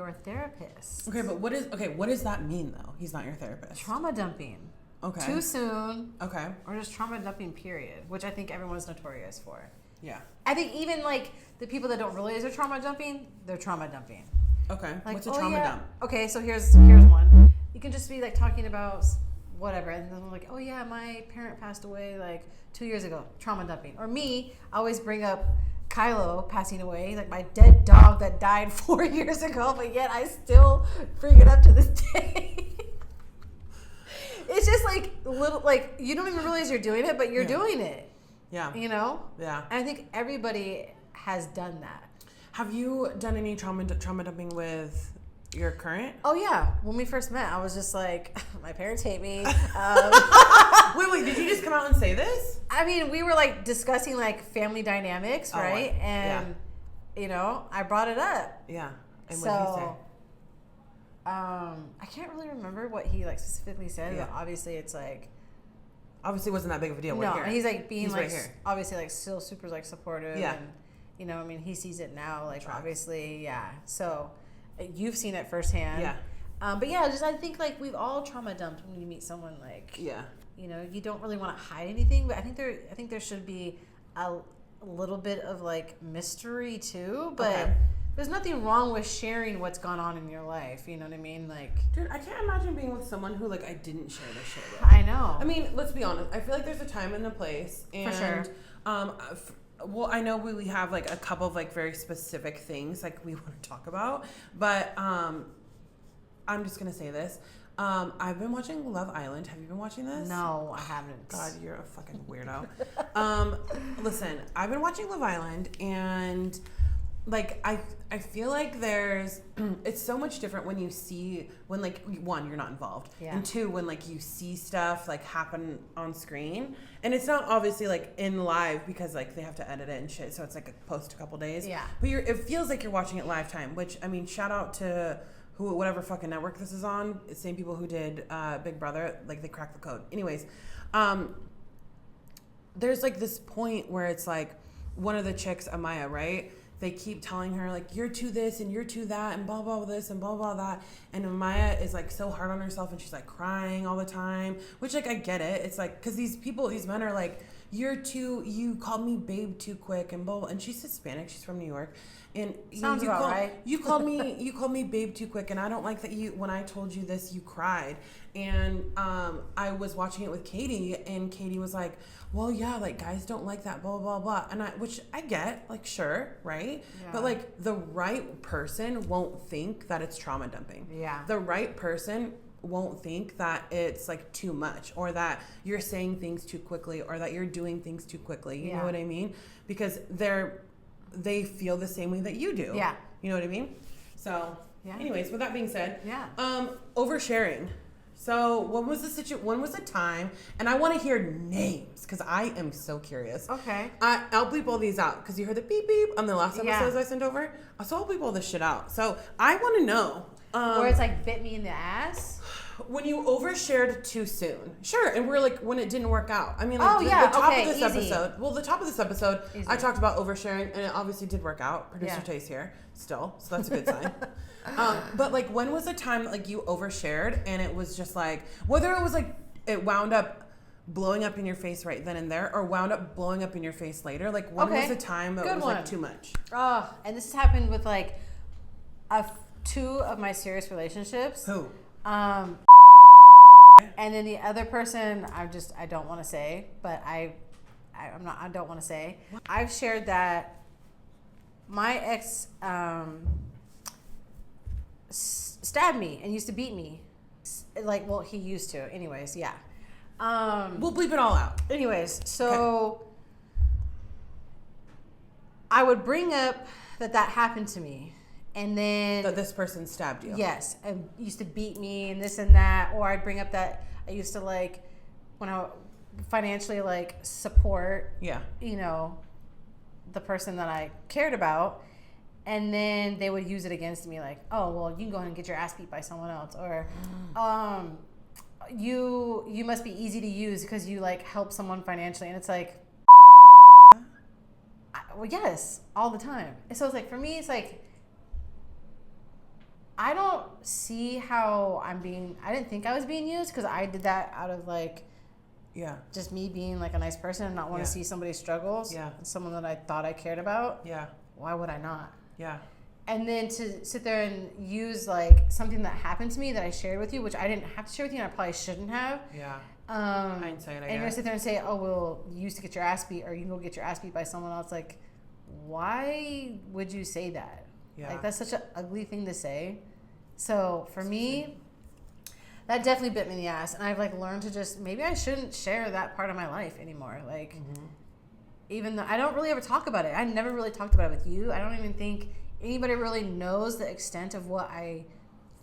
your therapist. Okay, but what does that mean though? He's not your therapist. Trauma dumping. Okay. Too soon. Okay. Or just trauma dumping, period, which I think everyone's notorious for. Yeah. I think even like the people that don't realize they're trauma dumping, they're trauma dumping. Okay. Like, what's a trauma dump? Okay, so here's one. You can just be like talking about whatever, and then like, oh yeah, my parent passed away like 2 years ago. Trauma dumping. Or me, I always bring up Kylo passing away, like my dead dog that died 4 years ago, but yet I still bring it up to this day. It's just like little, like you don't even realize you're doing it, but you're doing it. Yeah. You know? Yeah. And I think everybody has done that. Have you done any trauma dumping with your current? Oh yeah. When we first met, I was just like, my parents hate me. Wait, did you just come out and say this? I mean, we were like discussing like family dynamics, right? And you know, I brought it up. Yeah. And so, what did he say? I can't really remember what he like specifically said, Yeah. but obviously it's like Obviously it wasn't that big of a deal. no, he's like being like right here. Obviously like still super like supportive. Yeah. And you know, I mean, he sees it now, like obviously, yeah. So you've seen it firsthand. Yeah. But yeah, just I think like we've all trauma dumped when you meet someone like you know, you don't really want to hide anything, but I think there should be a little bit of like mystery too, but there's nothing wrong with sharing what's gone on in your life, you know what I mean? Like, dude, I can't imagine being with someone who like I didn't share this shit with. I know. I mean, let's be honest. I feel like there's a time and a place, and for sure. Well, I know we have like a couple of like very specific things like we want to talk about, but I'm just gonna say this. I've been watching Love Island. Have you been watching this? No, I haven't. God, you're a fucking weirdo. Listen, I've been watching Love Island, and like I feel like there's it's so much different when you see when like one, you're not involved, and two, when like you see stuff like happen on screen, and it's not obviously like in live because like they have to edit it and shit, so it's like a post a couple days, but it feels like you're watching it live time, which I mean, shout out to whatever fucking network this is on. It's the same people who did Big Brother, like they cracked the code. Anyways, there's like this point where it's like one of the chicks, Amaya, right? They keep telling her like, you're to this and you're to that and blah blah this and blah blah that, and Amaya is like so hard on herself and she's like crying all the time, which like I get it. It's like because these men are like, you called me babe too quick and blah, blah, and she's Hispanic, she's from New York, and you called me babe too quick, and I don't like that when I told you this you cried, and I was watching it with Katie, and Katie was like, well yeah, like guys don't like that blah blah blah, and which I get, like sure, right, but like the right person won't think that it's trauma dumping. The right person won't think that it's like too much, or that you're saying things too quickly, or that you're doing things too quickly. You know what I mean? Because they feel the same way that you do. Yeah. You know what I mean? So anyways, with that being said, oversharing. So when was the time, and I want to hear names because I am so curious. Okay. I'll bleep all these out because you heard the beep beep on the last episodes I sent over. So I'll bleep all this shit out. So I want to know. Where it's like bit me in the ass? When you overshared too soon. Sure, and we're like, when it didn't work out. I mean, like, the top of this episode, I talked about oversharing, and it obviously did work out. Producer Tay's here still, so that's a good sign. But like, when was the time that like you overshared and it was just like, whether it was like, it wound up blowing up in your face right then and there, or wound up blowing up in your face later? Like, when was the time that was like too much? Oh, and this has happened with like two of my serious relationships. Who? And then the other person, I don't want to say, but I don't want to say. I've shared that my ex stabbed me and used to beat me. Like, well, he used to. Anyways, yeah. We'll bleep it all out. Anyways, so I would bring up that happened to me. And then that this person stabbed you. Yes, and used to beat me and this and that, or I'd bring up that I used to like when I financially like support, you know, the person that I cared about, and then they would use it against me, like, oh well, you can go ahead and get your ass beat by someone else, or you must be easy to use because you like help someone financially, and it's like, well, yes, all the time. And so it's like for me, it's like, I don't see how I didn't think I was being used because I did that out of like, yeah, just me being like a nice person and not want to see somebody's struggles. Yeah. And someone that I thought I cared about. Yeah. Why would I not? Yeah. And then to sit there and use like something that happened to me that I shared with you, which I didn't have to share with you and I probably shouldn't have. Yeah. Hindsight, and you're gonna sit there and say, "Oh, well, you used to get your ass beat, or you can go get your ass beat by someone else." Like, why would you say that? Yeah. Like, that's such an ugly thing to say. So for me, that definitely bit me in the ass, and I've like learned to just maybe I shouldn't share that part of my life anymore. Like, even though I don't really ever talk about it, I never really talked about it with you. I don't even think anybody really knows the extent of what I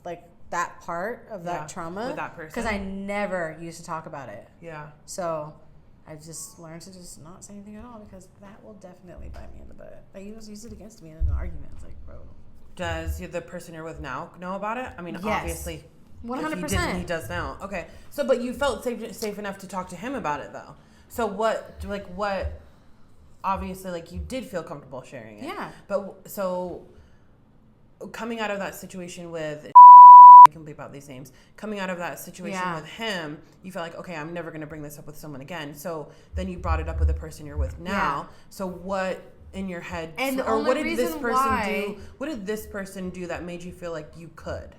like. That part of that trauma with that person, because I never used to talk about it. Yeah. So I've just learned to just not say anything at all because that will definitely bite me in the butt. Like, you just use it against me in an argument. It's like, bro. Does the person you're with now know about it? I mean, yes. Obviously, 100%. If he didn't, he does now. Okay. So, but you felt safe enough to talk to him about it, though. So what? Obviously, like you did feel comfortable sharing it. Yeah. But so coming out of that situation with. I can bleep out these names. Coming out of that situation with him, you felt like, okay, I'm never going to bring this up with someone again. So then you brought it up with the person you're with now. Yeah. So what in your head, and or what did this person do? What did this person do that made you feel like you could?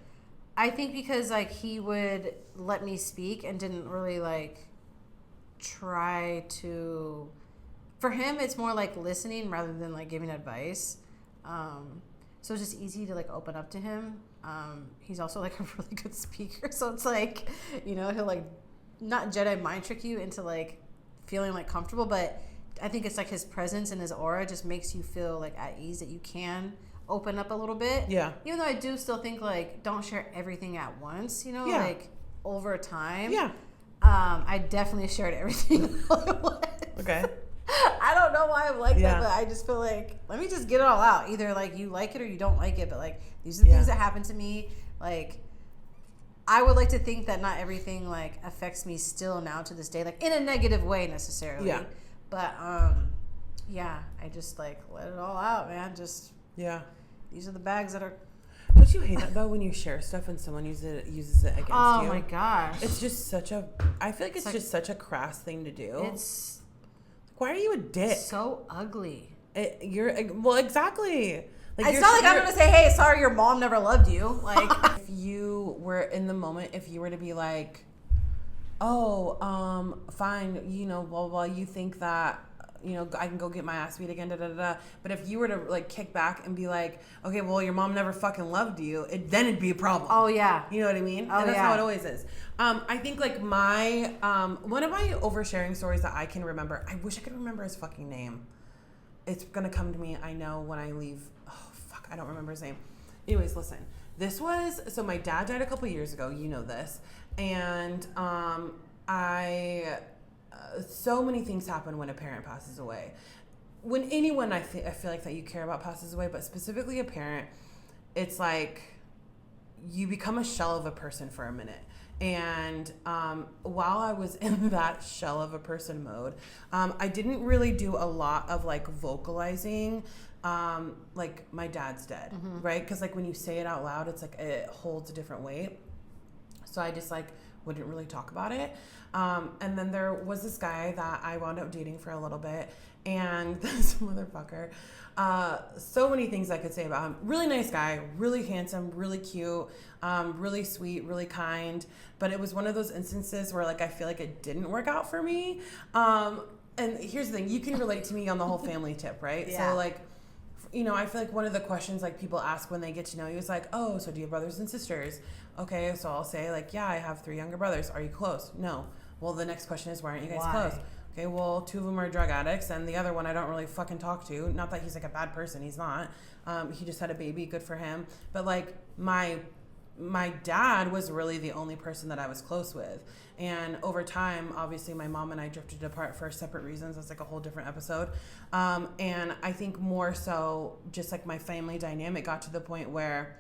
I think because like he would let me speak and didn't really like try to. For him, it's more like listening rather than like giving advice. So it's just easy to like open up to him. He's also like a really good speaker, so it's like, you know, he'll like not Jedi mind trick you into like feeling like comfortable, but I think it's like his presence and his aura just makes you feel like at ease that you can open up a little bit. Yeah. Even though I do still think like don't share everything at once, you know, like over time. Yeah. I definitely shared everything all at once. Okay. I don't know why I'm like that, but I just feel like, let me just get it all out. Either like you like it or you don't like it, but like these are the things that happened to me. Like, I would like to think that not everything like affects me still now to this day, like in a negative way necessarily. Yeah. But I just like let it all out, man. Just these are the bags that are. Don't you hate that though when you share stuff and someone uses it against you? Oh my gosh! It's just such a. I feel like it's just such a crass thing to do. It's. Why are you a dick? So ugly. Well, exactly. Like, it's not like I'm gonna say, "Hey, sorry, your mom never loved you." Like, if you were in the moment, if you were to be like, "Oh, fine, you know, blah blah blah," you think that, you know, I can go get my ass beat again, da da da. But if you were to like kick back and be like, "Okay, well, your mom never fucking loved you," then it'd be a problem. Oh yeah. You know what I mean? And that's how it always is. I think like my one of my oversharing stories that I can remember. I wish I could remember his fucking name. It's gonna come to me. I know when I leave. Oh fuck, I don't remember his name. Anyways, listen. This was so my dad died a couple years ago. You know this, and so many things happen when a parent passes away. When anyone I feel like that you care about passes away, but specifically a parent, it's like you become a shell of a person for a minute. And while I was in that shell of a person mode, I didn't really do a lot of like vocalizing, like my dad's dead, right? Because like when you say it out loud, it's like it holds a different weight. So I just like wouldn't really talk about it. And then there was this guy that I wound up dating for a little bit, and this motherfucker, so many things I could say about him. Really nice guy, really handsome, really cute, really sweet, really kind. But it was one of those instances where like I feel like it didn't work out for me. And here's the thing, you can relate to me on the whole family tip, right? Yeah. So like, you know, I feel like one of the questions like people ask when they get to know you is like, oh, so do you have brothers and sisters? Okay, so I'll say like, yeah, I have 3 younger brothers. Are you close? No. Well, the next question is, why aren't you guys close? Okay, well, 2 of them are drug addicts, and the other one I don't really fucking talk to. Not that he's like a bad person, he's not. He just had a baby, good for him. But like my dad was really the only person that I was close with. And over time, obviously, my mom and I drifted apart for separate reasons. That's like a whole different episode. And I think more so, just like my family dynamic got to the point where,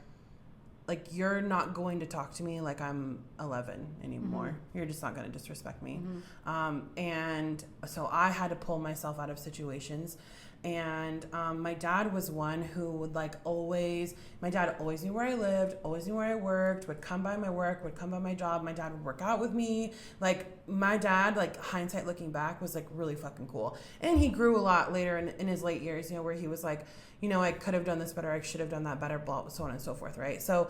like, you're not going to talk to me like I'm 11 anymore. Mm-hmm. You're just not going to disrespect me. Mm-hmm. And so I had to pull myself out of situations. And my dad was one who would like always, my dad always knew where I lived, always knew where I worked, would come by my work, would come by my job. My dad would work out with me. Like my dad, like hindsight looking back, was like really fucking cool. And he grew a lot later in his late years, you know, where he was like, you know, I could have done this better, I should have done that better, blah, so on and so forth, right? So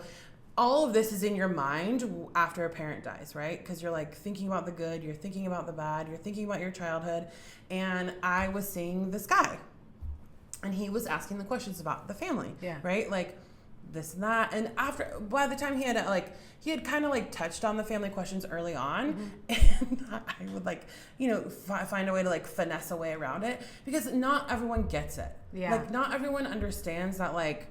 all of this is in your mind after a parent dies, right? Because you're like thinking about the good, you're thinking about the bad, you're thinking about your childhood. And I was seeing this guy, and he was asking the questions about the family, right? Like this and that. And after, by the time he had kind of like touched on the family questions early on, and I would like, you know, find a way to like finesse a way around it, because not everyone gets it. Like not everyone understands that, like,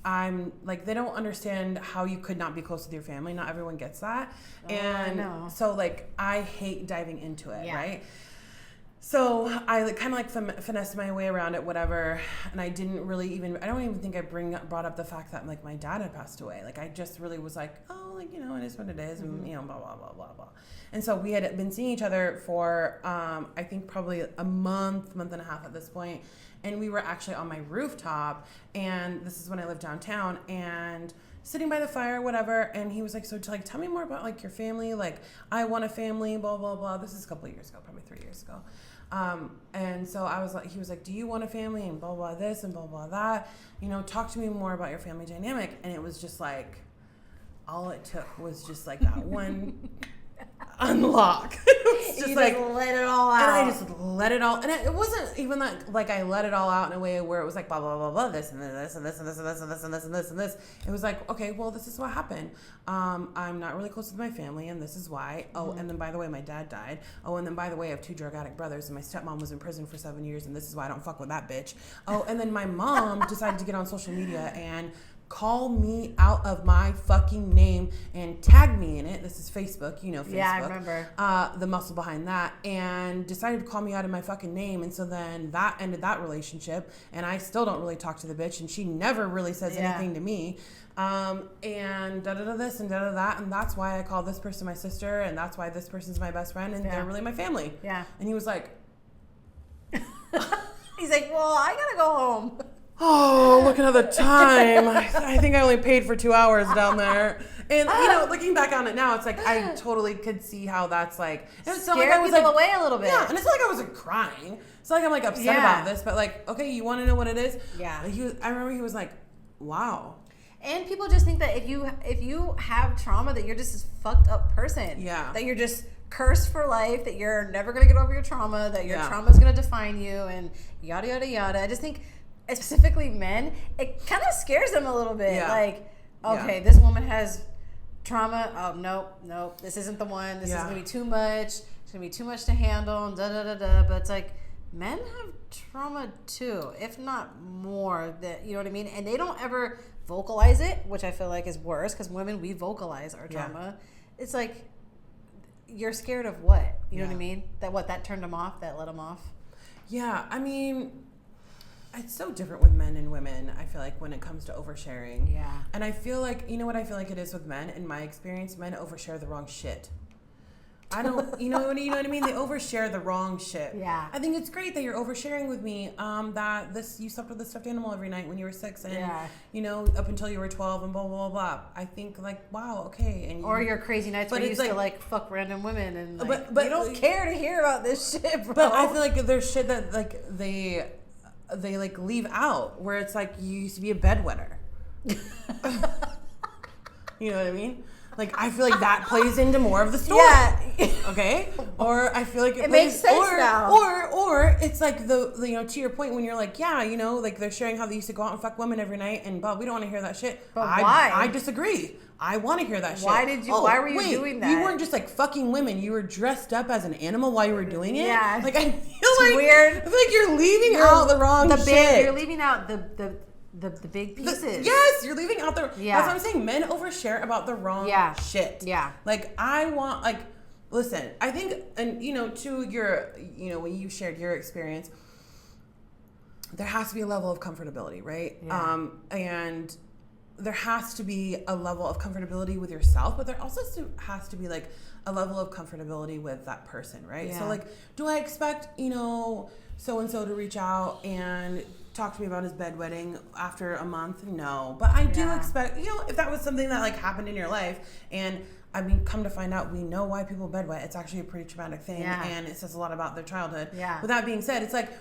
I'm like, they don't understand how you could not be close with your family. Not everyone gets that. And so like, I hate diving into it, right? So I like, kind of like finessed my way around it, whatever. And I didn't really even, I don't even think I brought up the fact that like my dad had passed away. Like I just really was like, oh, like, you know, it is what it is. And, you know, blah, blah, blah, blah, blah. And so we had been seeing each other for, I think probably a month and a half at this point. And we were actually on my rooftop, and this is when I lived downtown, and sitting by the fire, whatever. And he was like, so like, tell me more about like your family. Like, I want a family, blah, blah, blah. This is a couple of years ago, probably 3 years ago. And so I was like, he was like, do you want a family, and blah, blah, this and blah, blah, that, you know, talk to me more about your family dynamic. And it was just like, all it took was just like that one unlock. It was just like, let it all out. And I just let it all, and it wasn't even that like I let it all out in a way where it was like blah blah blah blah, this and this and this and this and this and this and this and this and this. It was like, okay, well, this is what happened. I'm not really close with my family, and this is why. Oh, and then by the way, my dad died. Oh, and then by the way, I have 2 drug addict brothers, and my stepmom was in prison for 7 years, and this is why I don't fuck with that bitch. Oh, and then my mom decided to get on social media and call me out of my fucking name and tag me in it. This is Facebook, you know, Facebook. Yeah, I remember. The muscle behind that, and decided to call me out of my fucking name. And so then that ended that relationship, and I still don't really talk to the bitch, and she never really says anything to me. And da-da-da this and da-da that, and that's why I call this person my sister, and that's why this person's my best friend, and they're really my family. Yeah. And he was like... He's like, well, I gotta go home. Oh, looking at the time. I think I only paid for 2 hours down there. And, you know, looking back on it now, it's like I totally could see how that's like... It's so like I was people away a little bit. Yeah, and it's not like I wasn't crying. It's not like I'm like upset about this, but like, okay, you want to know what it is? Yeah. I remember he was like, wow. And people just think that if you have trauma, that you're just this fucked up person. Yeah. That you're just cursed for life, that you're never going to get over your trauma, that your trauma is going to define you, and yada, yada, yada. I just think... specifically men, it kind of scares them a little bit. Yeah. Like, okay, this woman has trauma. Oh, nope, this isn't the one. This is going to be too much. It's going to be too much to handle, and da-da-da-da. But it's like, men have trauma too, if not more. That, you know what I mean? And they don't ever vocalize it, which I feel like is worse, because women, we vocalize our trauma. It's like, you're scared of what? You know what I mean? That turned them off? That let them off? Yeah, I mean... it's so different with men and women, I feel like, when it comes to oversharing. Yeah. And I feel like, you know what I feel like it is with men? In my experience, men overshare the wrong shit. I don't, you know what I mean? They overshare the wrong shit. Yeah. I think it's great that you're oversharing with me, that you slept with a stuffed animal every night when you were 6 and, you know, up until you were 12 and blah, blah, blah, blah. I think, like, wow, okay. And or your crazy nights where you used to, like, fuck random women and, like, but you don't care to hear about this shit, bro. But I feel like there's shit that, like, they like leave out, where it's like, you used to be a bedwetter. You know what I mean? Like, I feel like that plays into more of the story. Yeah. Okay? Or I feel like it makes sense now. Or it's like the you know, to your point, when you're like, yeah, you know, like they're sharing how they used to go out and fuck women every night, and but we don't want to hear that shit. But why? I disagree. I want to hear that shit. Why were you doing that? You weren't just like fucking women. You were dressed up as an animal while you were doing it. Yeah. Like, I feel like weird. I feel like you're leaving out the wrong shit. You're leaving out the big pieces. Yes, you're leaving out the... Yeah. That's what I'm saying. Men overshare about the wrong shit. Yeah. Like, I want... Like, listen, I think... And, you know, to your... You know, when you shared your experience, there has to be a level of comfortability, right? Yeah. And there has to be a level of comfortability with yourself, but there also has to be like a level of comfortability with that person, right? Yeah. So like, do I expect, so-and-so to reach out and talk to me about his bedwetting after a month? No. But I do expect, if that was something that like happened in your life, and I mean, come to find out, we know why people bedwet. It's actually a pretty traumatic thing, and it says a lot about their childhood. Yeah. With that being said, it's like,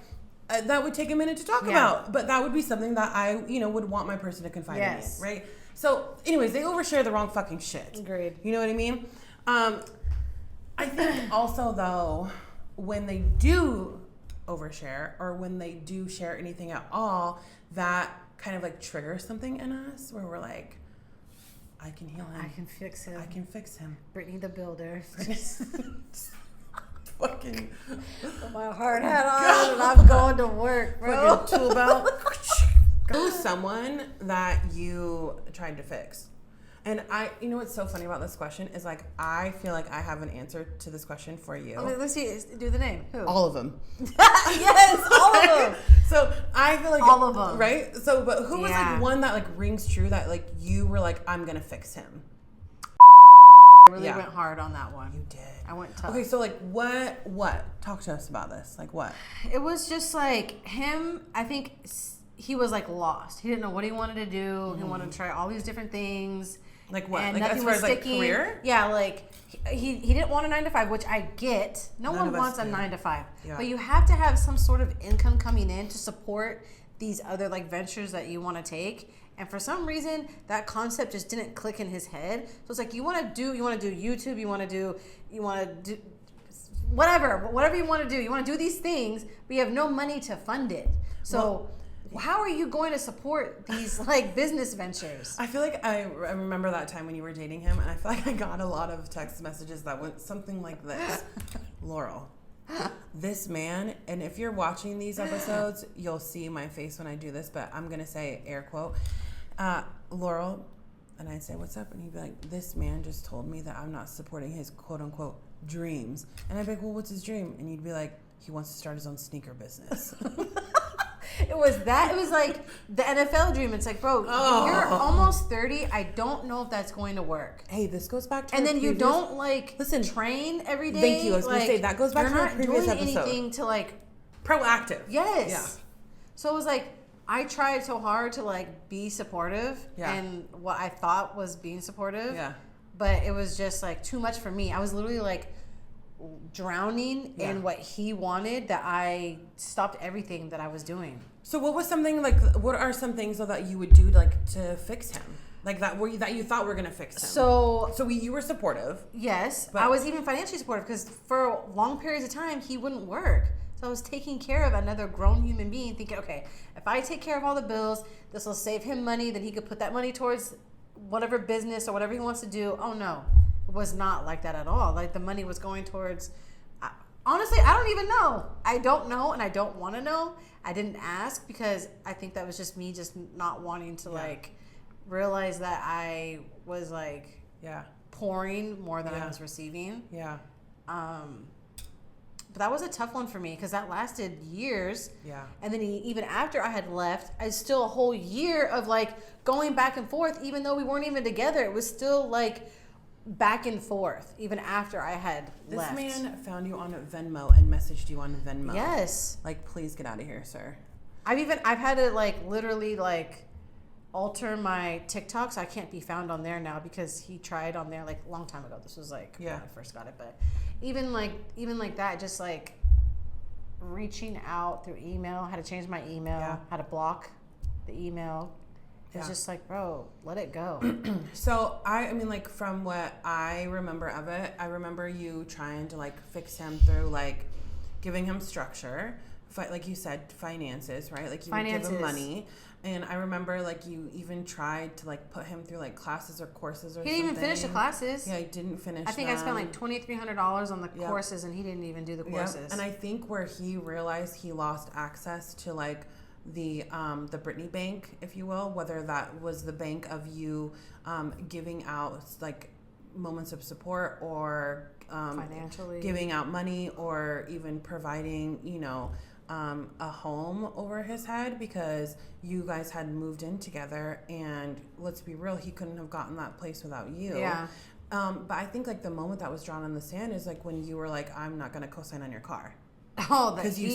that would take a minute to talk about, but that would be something that I, would want my person to confide in me, right? So, anyways, they overshare the wrong fucking shit. Agreed. You know what I mean? I think also, though, when they do overshare, or when they do share anything at all, that kind of like triggers something in us where we're like, I can heal him. I can fix him. I can fix him. Brittany the Builder. Fucking put my hard hat on and I'm going to work, bro. Fucking tool belt. Who's someone that you tried to fix? And what's so funny about this question is like, I feel like I have an answer to this question for you. Okay, let's see. Do the name. Who? All of them. Yes, all of them. So I feel like all of them, right? So, but who was like one that like rings true that like you were like, I'm gonna fix him? I really went hard on that one. You did. I went tough. Okay, so like what? Talk to us about this. Like what? It was just like him. I think he was like lost. He didn't know what he wanted to do. He wanted to try all these different things. Like what? And like nothing as far was as like sticking. career? Yeah, like he didn't want a 9-to-5, which I get. None one wants a 9-to-5. Yeah. But you have to have some sort of income coming in to support these other like ventures that you want to take. And for some reason, that concept just didn't click in his head. So it's like you want to do YouTube, you want to do whatever you want to do. You want to do these things, but you have no money to fund it. So how are you going to support these like business ventures? I feel like I remember that time when you were dating him, and I feel like I got a lot of text messages that went something like this. Laurel, this man, and if you're watching these episodes, you'll see my face when I do this, but I'm going to say air quote, Laurel, and I'd say, what's up? And he'd be like, this man just told me that I'm not supporting his quote unquote dreams. And I'd be like, well, what's his dream? And you'd be like, he wants to start his own sneaker business. It was like the NFL dream. It's like, bro, you're almost 30. I don't know if that's going to work. Hey, this goes back to and then you don't like train every day. Thank you. I was going to say that goes back to our previous episode. You're not doing anything to like proactive. Yes. Yeah. So it was like I tried so hard to like be supportive and what I thought was being supportive. Yeah. But it was just like too much for me. I was literally like drowning in what he wanted that I stopped everything that I was doing. So what are some things though that you would do to fix him? Like that you thought were gonna fix him? So you were supportive. Yes. But I was even financially supportive because for long periods of time he wouldn't work. So I was taking care of another grown human being thinking, okay, if I take care of all the bills, this will save him money, then he could put that money towards whatever business or whatever he wants to do. Oh no. It was not like that at all. Like the money was going towards, honestly, I don't even know. I don't know and I don't want to know. I didn't ask because I think that was just me just not wanting to like realize that I was like pouring more than I was receiving. Yeah. But that was a tough one for me because that lasted years. Yeah. And then even after I had left, I still a whole year of like going back and forth, even though we weren't even together. It was still like back and forth even after I had left. This man found you on Venmo and messaged you on Venmo. Yes. Like, please get out of here, sir. I've had to like literally like alter my TikTok so I can't be found on there now because he tried on there like a long time ago. This was like when I first got it, but even like that, just like reaching out through email, had to change my email, had to block the email. It's just like, bro, let it go. So I mean, like from what I remember of it, I remember you trying to like fix him through like giving him structure, like you said, finances, right? Like you would give him money. And I remember like you even tried to like put him through like classes or courses or something. He didn't even finish the classes. Yeah, he didn't finish I think I spent like $2,300 on the courses and he didn't even do the courses. And I think where he realized he lost access to like the Brittany bank, if you will, whether that was the bank of you giving out like moments of support or financially giving out money or even providing, a home over his head because you guys had moved in together, and let's be real, he couldn't have gotten that place without you. Yeah. But I think like the moment that was drawn in the sand is like when you were like, I'm not going to co-sign on your car. Oh, because you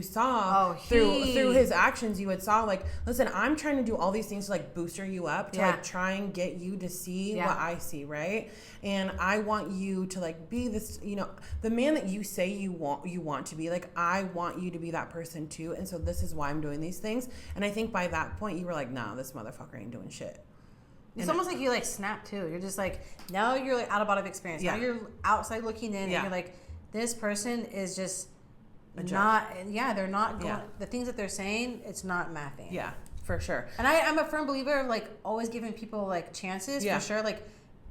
saw through his actions, you had saw like, listen, I'm trying to do all these things to like booster you up, to like try and get you to see what I see, right? And I want you to like be this, you know, the man that you say you want to be, like, I want you to be that person too. And so this is why I'm doing these things. And I think by that point you were like, nah, this motherfucker ain't doing shit. It's almost like you like snap too. You're just like, now you're like out of body experience. Now you're outside looking in and you're like, this person is just they're not going, the things that they're saying, it's not mathing. Yeah, for sure. And I'm a firm believer of like always giving people like chances for sure, like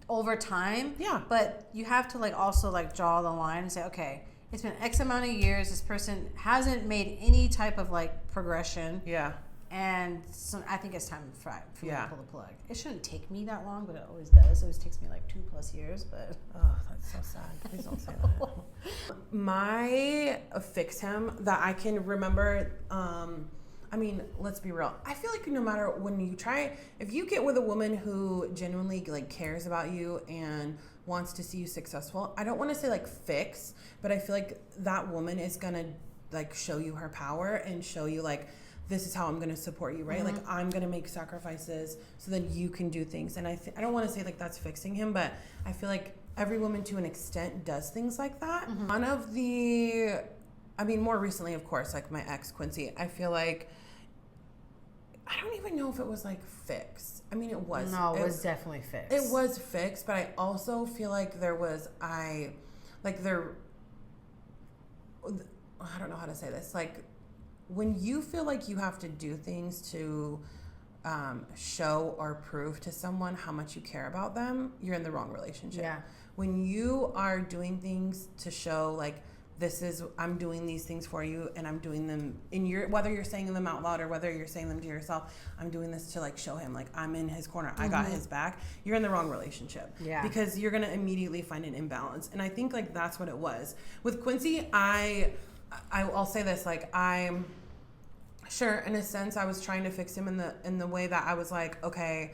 over time. Yeah. But you have to like also like draw the line and say, okay, it's been X amount of years. This person hasn't made any type of like progression. Yeah. And so I think it's time for me to pull the plug. It shouldn't take me that long, but it always does. It always takes me like 2+ years, but... Oh, that's so sad. Please don't say that. My fix him that I can remember, I mean, let's be real. I feel like no matter when you try, if you get with a woman who genuinely like cares about you and wants to see you successful, I don't want to say like fix, but I feel like that woman is going to like show you her power and show you like, this is how I'm going to support you, right? Mm-hmm. Like, I'm going to make sacrifices so that you can do things. And I don't want to say, like, that's fixing him, but I feel like every woman, to an extent, does things like that. Mm-hmm. One of the... I mean, more recently, of course, like, my ex, Quincy, I feel like... I don't even know if it was, like, fixed. I mean, it was. No, it was definitely fixed. It was fixed, but I also feel like there was... I don't know how to say this. Like... When you feel like you have to do things to show or prove to someone how much you care about them, you're in the wrong relationship. Yeah. When you are doing things to show like, I'm doing these things for you and I'm doing them whether you're saying them out loud or whether you're saying them to yourself, I'm doing this to like show him like I'm in his corner. I got his back. You're in the wrong relationship. Yeah. Because you're going to immediately find an imbalance. And I think like that's what it was. With Quincy, I'll say this, like I'm sure in a sense I was trying to fix him in the way that I was like, okay,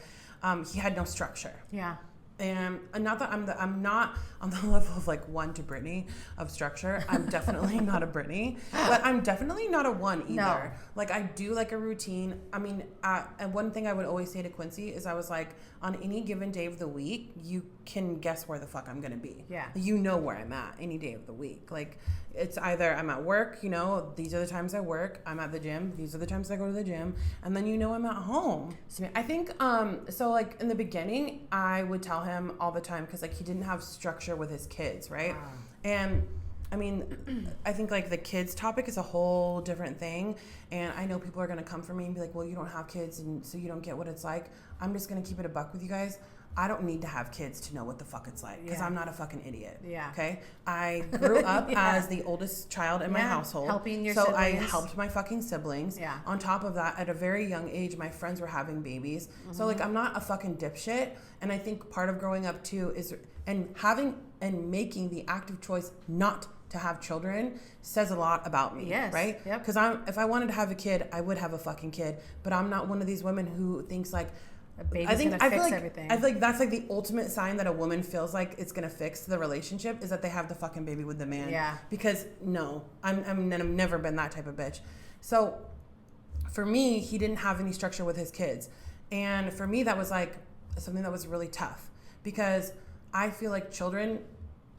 he had no structure. Yeah. And not that I'm not on the level of like one to Brittany of structure. I'm definitely not a Brittany, but I'm definitely not a one either. No. Like I do like a routine. I mean, and one thing I would always say to Quincy is I was like, on any given day of the week, you can guess where the fuck I'm gonna be. Yeah. You know where I'm at any day of the week. Like it's either I'm at work, you know, these are the times I work. I'm at the gym. These are the times I go to the gym. And then you know I'm at home. So I think, so like in the beginning, I would tell him all the time because like he didn't have structure with his kids, right? Wow. And I mean, I think like the kids topic is a whole different thing. And I know people are going to come for me and be like, well, you don't have kids and so you don't get what it's like. I'm just going to keep it a buck with you guys. I don't need to have kids to know what the fuck it's like because I'm not a fucking idiot. Yeah. Okay. I grew up as the oldest child in my household. Helping your siblings. I helped my fucking siblings. Yeah. On top of that, at a very young age, my friends were having babies. Mm-hmm. So like, I'm not a fucking dipshit. And I think part of growing up too is, and having and making the active choice not to have children says a lot about me. Yes. Right? Yep. Because if I wanted to have a kid, I would have a fucking kid. But I'm not one of these women who thinks like, I feel like everything. I feel like that's like the ultimate sign that a woman feels like it's gonna fix the relationship is that they have the fucking baby with the man. Yeah. Because no, I've never been that type of bitch. So for me, he didn't have any structure with his kids, and for me that was like something that was really tough because I feel like children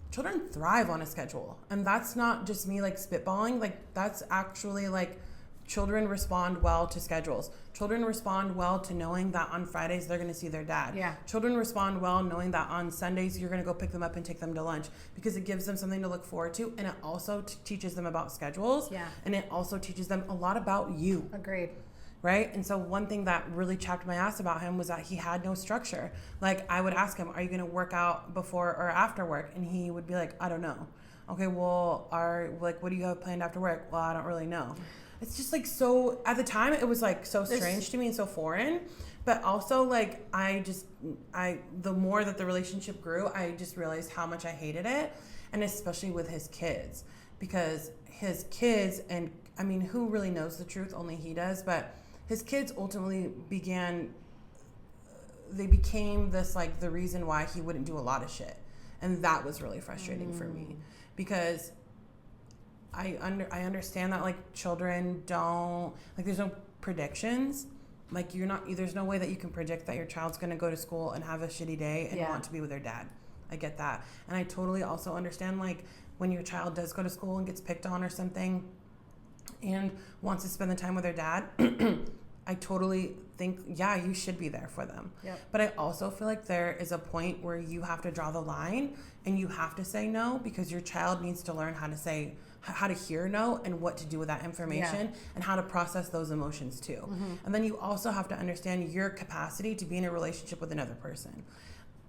thrive on a schedule, and that's not just me like spitballing. Like that's actually like. Children respond well to schedules. Children respond well to knowing that on Fridays they're going to see their dad. Yeah. Children respond well knowing that on Sundays you're going to go pick them up and take them to lunch because it gives them something to look forward to, and it also teaches them about schedules. Yeah. And it also teaches them a lot about you. Agreed. Right? And so one thing that really chapped my ass about him was that he had no structure. Like I would ask him, are you going to work out before or after work? And he would be like, I don't know. Okay, well, what do you have planned after work? Well, I don't really know. It's just like so, at the time it was like so strange to me and so foreign, but also like the more that the relationship grew, I just realized how much I hated it, and especially with his kids, because his kids and I mean, who really knows the truth? Only he does. But his kids ultimately they became this, like, the reason why he wouldn't do a lot of shit. And that was really frustrating for me, because I understand that, like, children don't, like, there's no predictions. Like, there's no way that you can predict that your child's going to go to school and have a shitty day and want to be with their dad. I get that. And I totally also understand, like, when your child does go to school and gets picked on or something and wants to spend the time with their dad, I totally think, yeah, you should be there for them. Yep. But I also feel like there is a point where you have to draw the line and you have to say no, because your child needs to learn how to hear no and what to do with that information and how to process those emotions too. Mm-hmm. And then you also have to understand your capacity to be in a relationship with another person.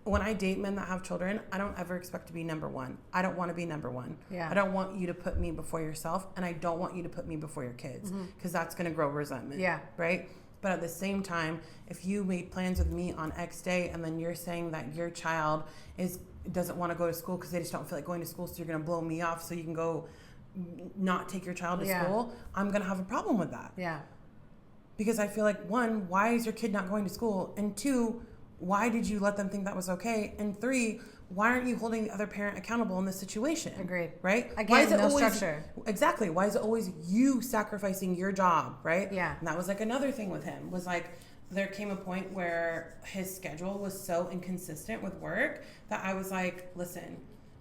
When I date men that have children, I don't ever expect to be number one. I don't want to be number one. Yeah. I don't want you to put me before yourself, and I don't want you to put me before your kids, because that's going to grow resentment. Yeah. Right? But at the same time, if you made plans with me on X day and then you're saying that your child doesn't want to go to school because they just don't feel like going to school, so you're going to blow me off so you can go not take your child to school, I'm going to have a problem with that. Yeah. Because I feel like, one, why is your kid not going to school? And two, why did you let them think that was okay? And three, why aren't you holding the other parent accountable in this situation? Agreed. Right? Again, why is it no always, structure. Exactly. Why is it always you sacrificing your job, right? Yeah. And that was like another thing with him, was like, there came a point where his schedule was so inconsistent with work that I was like, listen,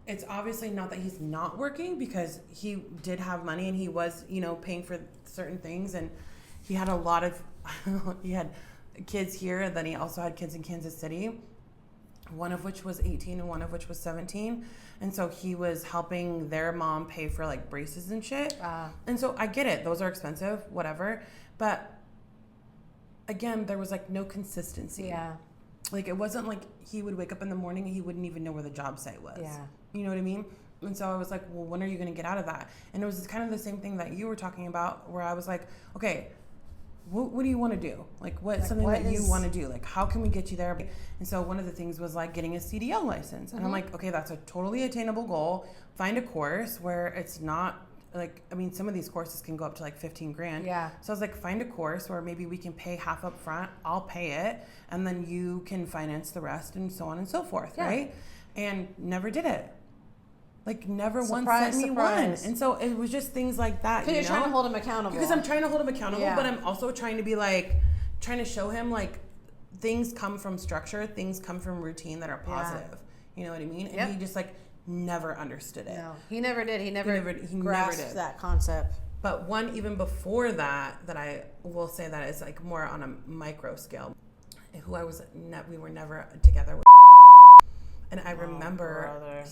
it's obviously not that he's not working, because he did have money and he was, paying for certain things, and he had a lot of, he had kids here, and then he also had kids in Kansas City, one of which was 18 and one of which was 17. And so he was helping their mom pay for, like, braces and shit. And so I get it. Those are expensive, whatever. But again, there was, like, no consistency. Yeah. Like, it wasn't like he would wake up in the morning and he wouldn't even know where the job site was. Yeah. You know what I mean? And so I was like, well, when are you going to get out of that? And it was kind of the same thing that you were talking about, where I was like, okay, what do you want to do? Like, what's something that you want to do? Like, how can we get you there? And so one of the things was, like, getting a CDL license. And I'm like, okay, that's a totally attainable goal. Find a course where it's not, like, I mean, some of these courses can go up to, like, $15,000. Yeah. So I was like, find a course where maybe we can pay half up front. I'll pay it. And then you can finance the rest, and so on and so forth. Yeah. Right? And never did it. Like, never once sent me one. And so it was just things like that. Because you're trying to hold him accountable. Because I'm trying to hold him accountable, but I'm also trying to be like, trying to show him, like, things come from structure, things come from routine that are positive. You know what I mean? And he just, like, never understood it. No, he never did. He never grasped that concept. But one even before that I will say that is, like, more on a micro scale, who we were never together with. And I remember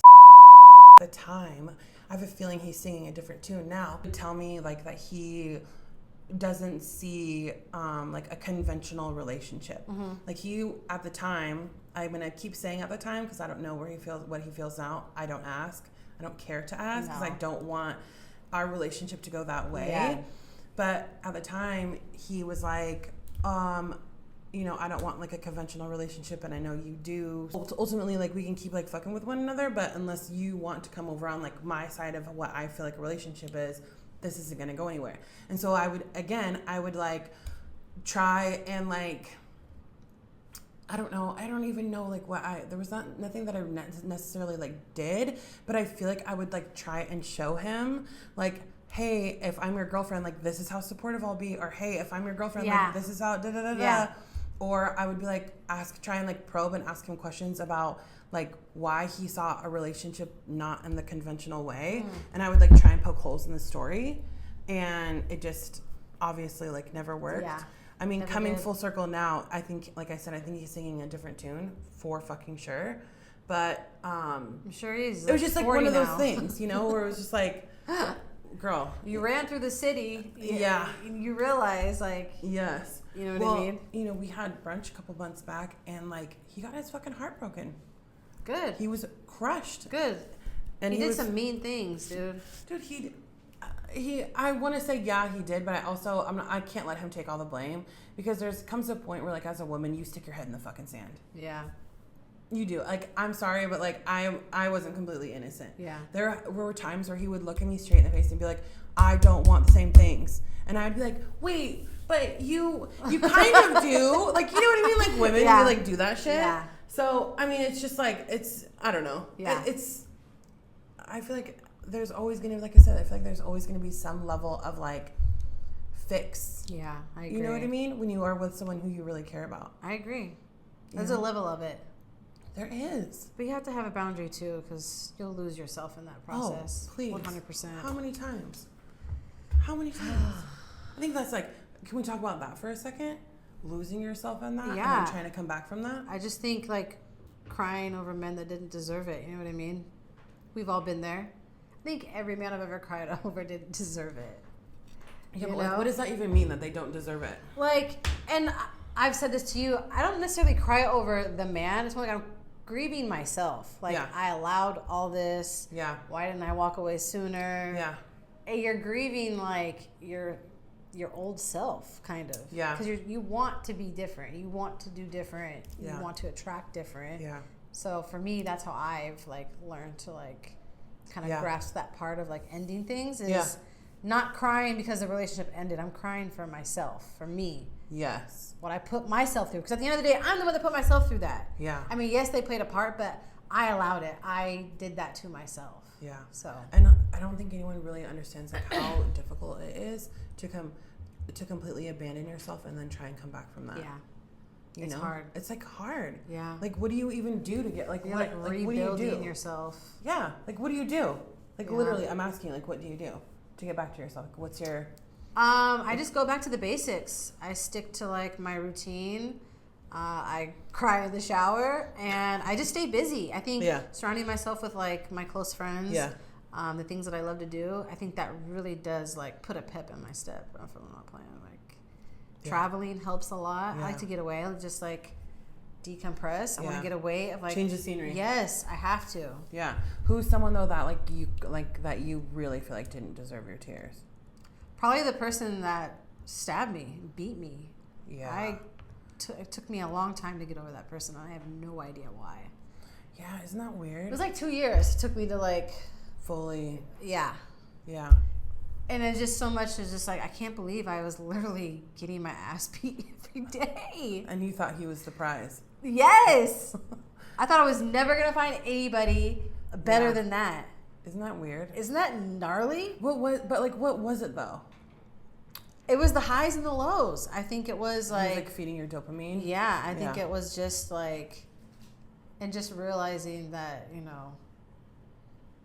the time, I have a feeling he's singing a different tune now. He would tell me, like, that he doesn't see like a conventional relationship. Like, he at the time, I keep saying at the time because I don't know what he feels now. I don't ask. I don't care to ask because I don't want our relationship to go that way. Yeah. But at the time, he was like, I don't want, like, a conventional relationship, and I know you do. Ultimately, like, we can keep, like, fucking with one another, but unless you want to come over on, like, my side of what I feel like a relationship is, this isn't going to go anywhere. And so I would, like, try and, like, I don't know. I don't even know, like, there was nothing that I necessarily, like, did, but I feel like I would, like, try and show him, like, hey, if I'm your girlfriend, like, this is how supportive I'll be, or hey, if I'm your girlfriend, like, this is how da-da-da-da. Yeah. Or I would be like, try and, like, probe and ask him questions about, like, why he saw a relationship not in the conventional way. And I would, like, try and poke holes in the story. And it just obviously, like, never worked. Yeah. I mean, coming full circle now, I think, like I said, I think he's singing a different tune for fucking sure. But I'm sure he's, like, it was just, like, one of those things, where it was just like, girl, you ran through the city. Yeah. You realize, like, yes. You know what I mean? We had brunch a couple months back, and, like, he got his fucking heart broken. Good. He was crushed. Good. And he did some mean things, dude. Dude, I want to say, yeah, he did, but I can't let him take all the blame, because comes a point where, like, as a woman, you stick your head in the fucking sand. Yeah. You do. Like, I'm sorry, but like I wasn't completely innocent. Yeah. There were times where he would look at me straight in the face and be like, I don't want the same things. And I'd be like, wait, but you kind of do. Like, you know what I mean? Like, women, we like do that shit. Yeah. So, I mean, it's just like, I don't know. Yeah. I feel like there's always going to, like I said, I feel like there's always going to be some level of like fix. Yeah, I agree. You know what I mean? When you are with someone who you really care about. I agree. There's a level of it. There is. But you have to have a boundary too, because you'll lose yourself in that process. Oh, please. 100%. How many times? I think that's like, can we talk about that for a second? Losing yourself in that and then trying to come back from that? I just think like crying over men that didn't deserve it. You know what I mean? We've all been there. I think every man I've ever cried over didn't deserve it. Yeah, but like, what does that even mean that they don't deserve it? Like, and I've said this to you, I don't necessarily cry over the man. It's more like I'm grieving myself. Like, I allowed all this. Yeah. Why didn't I walk away sooner? Yeah. And you're grieving like your old self, kind of. Yeah. Because you want to be different. You want to do different. You want to attract different. Yeah. So for me, that's how I've like learned to like kind of grasp that part of like ending things is not crying because the relationship ended. I'm crying for myself, for me. Yes. What I put myself through. Because at the end of the day, I'm the one that put myself through that. Yeah. I mean, yes, they played a part, but I allowed it. I did that to myself. Yeah. So. And I don't think anyone really understands like how difficult it is to completely abandon yourself and then try and come back from that. Yeah. It's hard. It's like hard. Yeah. Like, what do you even do to get like You're what? like Like, rebuilding what do you do? yourself. Yeah. Like, what do you do? Like, literally, I'm asking. Like, what do you do to get back to yourself? Like, what's your? I just go back to the basics. I stick to like my routine. I cry in the shower, and I just stay busy. I think surrounding myself with like my close friends, the things that I love to do, I think that really does like put a pep in my step. If I'm not playing, like traveling helps a lot. I like to get away. I just like decompress. I want to get away of like change the scenery. Yes, I have to. Yeah. Who's someone though that that you really feel like didn't deserve your tears? Probably the person that stabbed me, beat me. Yeah. It took me a long time to get over that person. I have no idea why. Yeah, isn't that weird? It was like 2 years. It took me to like fully. Yeah. Yeah. And it's just so much. It's just like I can't believe I was literally getting my ass beat every day. And you thought he was the prize. Yes. I thought I was never gonna find anybody better than that. Isn't that weird? Isn't that gnarly? What was it though? It was the highs and the lows. I think it was like feeding your dopamine. Yeah, I think it was just like, and just realizing that, you know,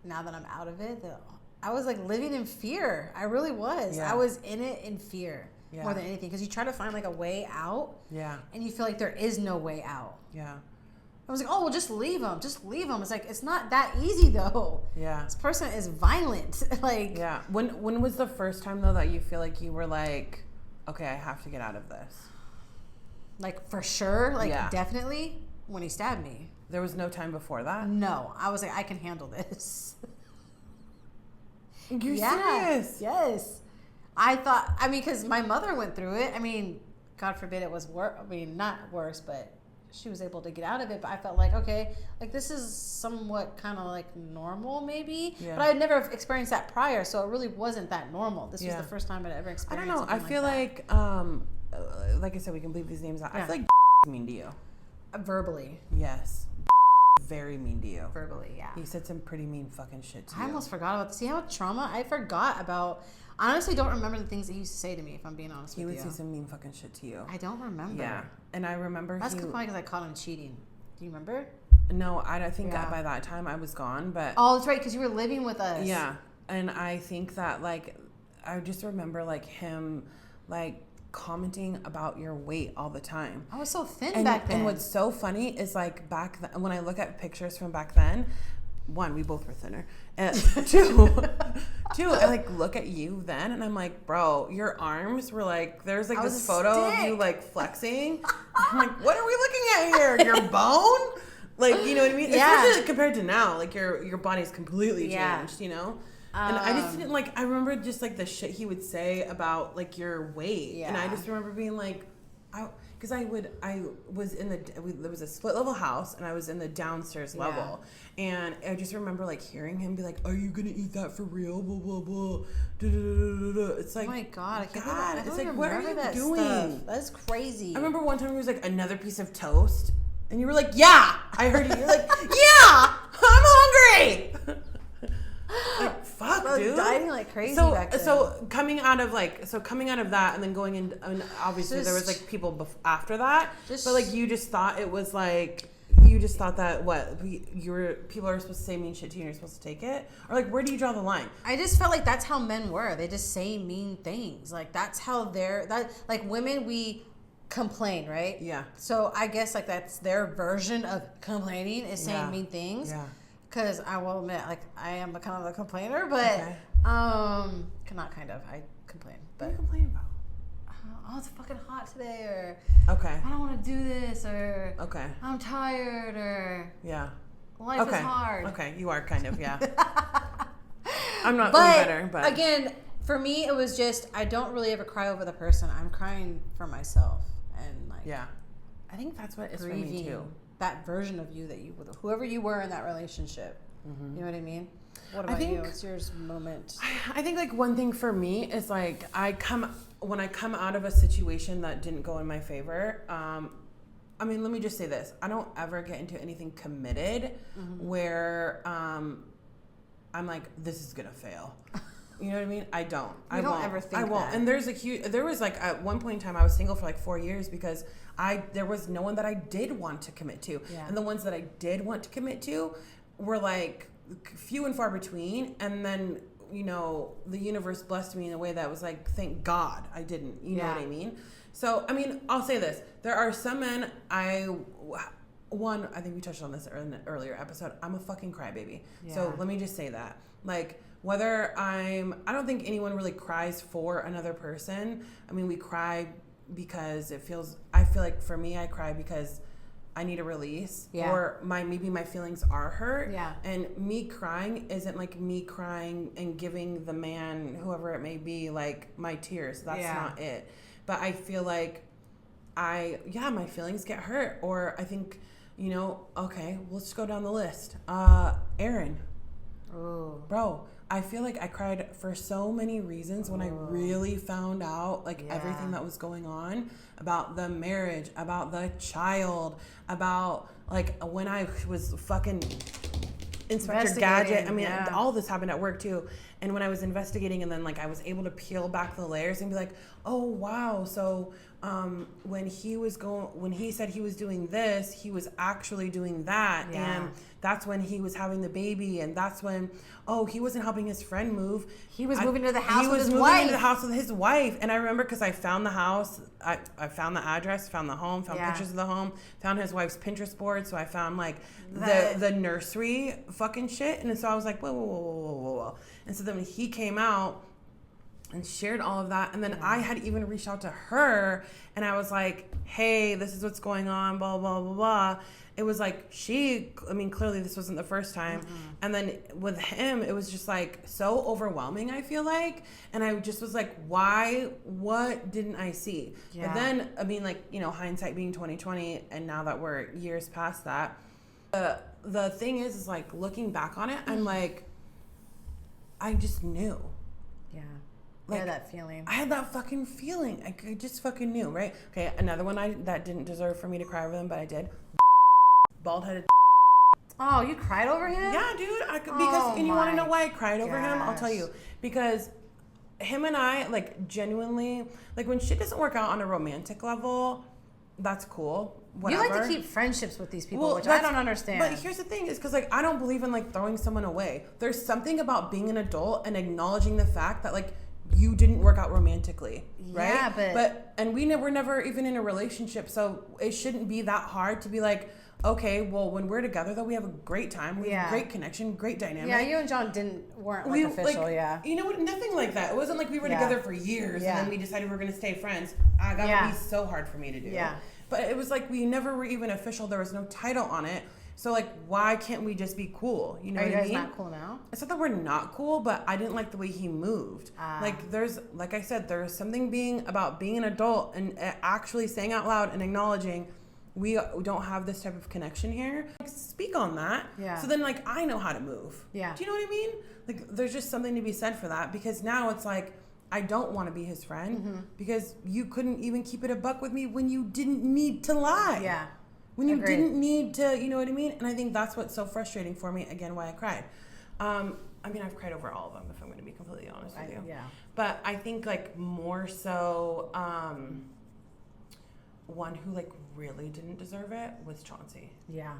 now that I'm out of it, that I was like living in fear. I really was. I was in it in fear more than anything, because you try to find like a way out. Yeah. And you feel like there is no way out. Yeah. I was like, oh, well, just leave him. Just leave him. It's like, it's not that easy, though. Yeah. This person is violent. Like. Yeah. When was the first time, though, that you feel like you were like, okay, I have to get out of this? Like, for sure. Like, definitely when he stabbed me. There was no time before that? No. I was like, I can handle this. You're serious? Yes. I thought, I mean, because my mother went through it. I mean, God forbid it was worse. I mean, not worse, but she was able to get out of it. But I felt like, okay, like this is somewhat kind of like normal maybe. Yeah. But I had never experienced that prior, so it really wasn't that normal. This was the first time I'd ever experienced. I don't know. I feel like I said, we can bleep these names out. Yeah. I feel like mean to you. Verbally. Yes. Very mean to you. Verbally, yeah. He said some pretty mean fucking shit to you. I almost forgot about this. See how much trauma? I forgot about. I honestly don't remember the things that he used to say to me, if I'm being honest with you. He would say some mean fucking shit to you. I don't remember. Yeah. And I remember that's probably because I caught him cheating. Do you remember? No, I think by that time I was gone, but... Oh, that's right, because you were living with us. Yeah. And I think that, like, I just remember, like, him, like, commenting about your weight all the time. I was so thin back then. And what's so funny is, like, back then, when I look at pictures from back then, one, we both were thinner. And two, I like look at you then and I'm like, bro, your arms were like, there's like this photo of you like flexing. I'm like, what are we looking at here? Your bone? Like, you know what I mean? Yeah. Especially compared to now, like your body's completely changed, you know? And I just didn't like, I remember just like the shit he would say about like your weight. Yeah. And I just remember being like, because because I was in there was a split level house, and I was in the downstairs level, and I just remember like hearing him be like, "Are you gonna eat that for real?" Blah blah blah. It's like, oh my God, I can't. God, I it's don't like, what are you that doing? Stuff. That's crazy. I remember one time he was like, another piece of toast, and you were like, "Yeah." I heard you. You're like, "Yeah, I'm hungry." Like, fuck, dude. Dying like crazy back then. So coming out of that, and then going in, and obviously there was like people after that, but like you just thought it was like, you just thought that people are supposed to say mean shit to you and you're supposed to take it, or like, where do you draw the line? I just felt like that's how men were. They just say mean things. Like that's how like women, we complain, right? Yeah. So I guess like that's their version of complaining, is saying mean things. Yeah. Because I will admit, like, I am kind of a complainer, but not kind of. I complain. But what do you complain about? Oh, it's fucking hot today, or okay, I don't want to do this, or okay, I'm tired, or life is hard. Okay, you are kind of, yeah. I'm not better, but again, for me, it was just, I don't really ever cry over the person. I'm crying for myself, and like, I think that's what it's for me too. That version of you, that you, whoever you were in that relationship. You know what I mean? What about you? What's your moment? I think like one thing for me is like, when I come out of a situation that didn't go in my favor, I mean, let me just say this. I don't ever get into anything committed where I'm like, this is going to fail. You know what I mean? I don't. I won't ever think I won't. That. And there was like, at one point in time, I was single for like 4 years because there was no one that I did want to commit to. Yeah. And the ones that I did want to commit to were like few and far between. And then, you know, the universe blessed me in a way that was like, thank God I didn't. You know what I mean? So, I mean, I'll say this. There are some men I think we touched on this in an earlier episode. I'm a fucking crybaby. Yeah. So let me just say that. Like, whether I don't think anyone really cries for another person. I mean, we cry because I feel like for me, I cry because I need a release, or maybe my feelings are hurt. Yeah. And me crying isn't like me crying and giving the man, whoever it may be, like my tears. That's not it. But I feel like my feelings get hurt, or I think, you know, okay, let's go down the list. Aaron. Oh. Bro, I feel like I cried for so many reasons when I really found out like everything that was going on about the marriage, about the child, about like when I was fucking Inspector Gadget. I mean, all this happened at work too. And when I was investigating, and then like I was able to peel back the layers and be like, oh wow, so when he said he was doing this, he was actually doing that. And that's when he was having the baby, and that's when he wasn't helping his friend move. He was moving to the house with his wife. He was moving into the house with his wife. And I remember because I found the house, I found the address, found the home, found pictures of the home, found his wife's Pinterest board. So I found like the nursery fucking shit. And so I was like, whoa. And so then when he came out and shared all of that, and then I had even reached out to her, and I was like, hey, this is what's going on, blah, blah, blah, blah. It was like clearly this wasn't the first time. And then with him, it was just like so overwhelming, I feel like. And I just was like, what didn't I see? Yeah. But then, I mean, like, you know, hindsight being 2020, and now that we're years past that, the thing is like looking back on it, I'm like, I just knew. Yeah. Like, I had that feeling. I had that fucking feeling. I just fucking knew, right? Okay, another one that didn't deserve for me to cry over them, but I did. Bald-headed. Oh, you cried over him? Yeah, dude. And you want to know why I cried over him? I'll tell you. Because him and I, like, genuinely, like, when shit doesn't work out on a romantic level, that's cool. Whatever. You like to keep friendships with these people, which I don't understand. But here's the thing, is because, like, I don't believe in, like, throwing someone away. There's something about being an adult and acknowledging the fact that, like, you didn't work out romantically, right? Yeah, and we're never even in a relationship, so it shouldn't be that hard to be like, okay, well, when we're together, though, we have a great time. We have great connection, great dynamic. Yeah, you and John weren't official, You know what? Nothing like that. It wasn't like we were together for years and then we decided we were going to stay friends. That would be so hard for me to do. Yeah. But it was like we never were even official. There was no title on it. So, like, why can't we just be cool? You know what I mean? Are you guys not cool now? It's not that we're not cool, but I didn't like the way he moved. Like, like I said, there's something about being an adult and actually saying out loud and acknowledging we don't have this type of connection here. Like, speak on that. Yeah. So then, like, I know how to move. Yeah. Do you know what I mean? Like, there's just something to be said for that, because now it's like, I don't want to be his friend because you couldn't even keep it a buck with me when you didn't need to lie. Yeah. When you Agreed. didn't need to, you know what I mean? And I think that's what's so frustrating for me, again, why I cried. I mean, I've cried over all of them, if I'm going to be completely honest with you. Yeah. But I think, like, more so, one who, like, really didn't deserve it was Chauncey. Yeah.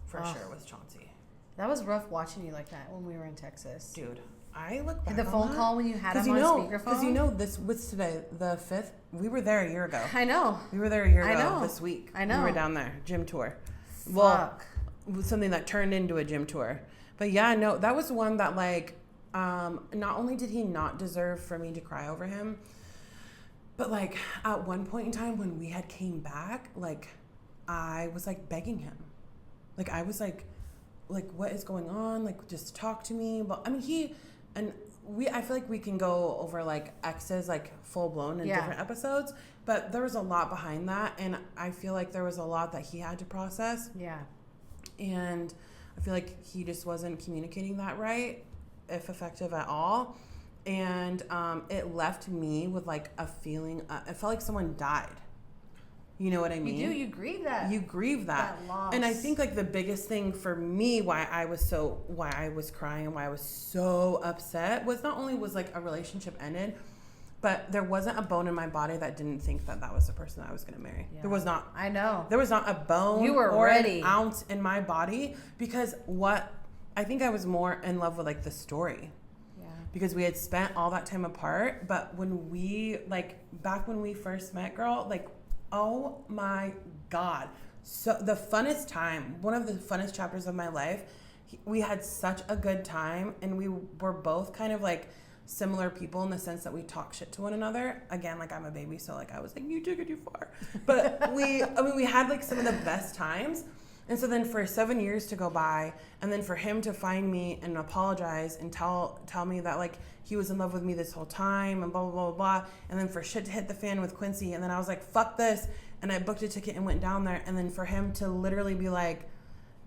For sure was Chauncey. That was rough watching you like that when we were in Texas. Dude, I look back the on phone that, call when you had him on speakerphone. Because you know, this was today, the 5th. We were there a year ago. I know. We were there a year I ago know. this week. I know. We were down there, gym tour. Fuck. Well, something that turned into a gym tour. But yeah, no, that was one that, like, not only did he not deserve for me to cry over him, but, like, at one point in time when we had came back, like, I was, like, begging him. Like, I was like, what is going on? Like, just talk to me. But I mean, I feel like we can go over, like, exes, like, full blown in different episodes, but there was a lot behind that, and I feel like there was a lot that he had to process. Yeah. And I feel like he just wasn't communicating that right, if effective at all. And it left me with, like, a feeling, it felt like someone died. You know what I mean? You do. You grieve that. You grieve that. loss. And I think, like, the biggest thing for me why I was crying and why I was so upset was not only was, like, a relationship ended, but there wasn't a bone in my body that didn't think that was the person I was going to marry. Yeah. There was not. I know. There was not a bone or an ounce in my body, because I think I was more in love with, like, the story. Yeah. Because we had spent all that time apart, but when we, like, back when we first met, girl, like, oh my God. So the funnest time, one of the funnest chapters of my life, we had such a good time, and we were both kind of, like, similar people in the sense that we talk shit to one another. Again, like, I'm a baby, so, like, I was like, you took it too far. But we had, like, some of the best times. And so then for 7 years to go by, and then for him to find me and apologize and tell me that, like, he was in love with me this whole time and blah, blah, blah, blah. And then for shit to hit the fan with Quincy. And then I was like, fuck this. And I booked a ticket and went down there. And then for him to literally be like,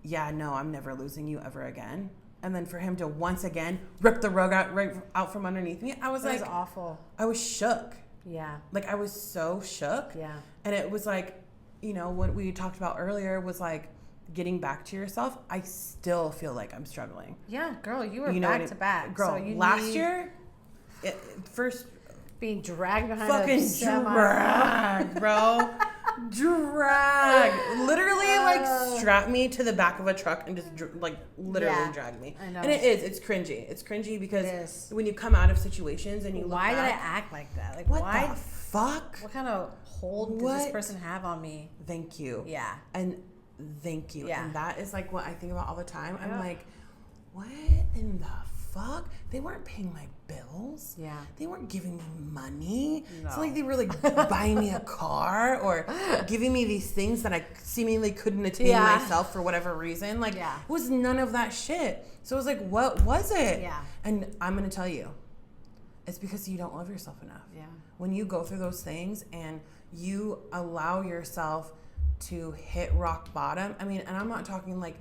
yeah, no, I'm never losing you ever again. And then for him to once again rip the rug out from underneath me. I was like, that was awful. I was shook. Yeah. Like, I was so shook. Yeah. And it was like, you know, what we talked about earlier was, like, getting back to yourself. I still feel like I'm struggling. Yeah, girl, you were back to back. Girl, so last year, first being dragged behind fucking drag, bro. Drag. Literally, like, strap me to the back of a truck and just, like, literally drag me. I know. And it's cringy. It's cringy because it when you come out of situations and you look why back, did I act like that? Like, what why? the fuck? What kind of hold did this person have on me? Thank you. Yeah. And thank you. Yeah. And that is, like, what I think about all the time. I'm like, what in the fuck? They weren't paying my bills. Yeah. They weren't giving me money. No. It's not like they were, like, buying me a car or giving me these things that I seemingly couldn't attain myself for whatever reason. Like, it was none of that shit. So it was like, what was it? Yeah. And I'm going to tell you, it's because you don't love yourself enough. Yeah. When you go through those things and you allow yourself to hit rock bottom, I mean, and I'm not talking like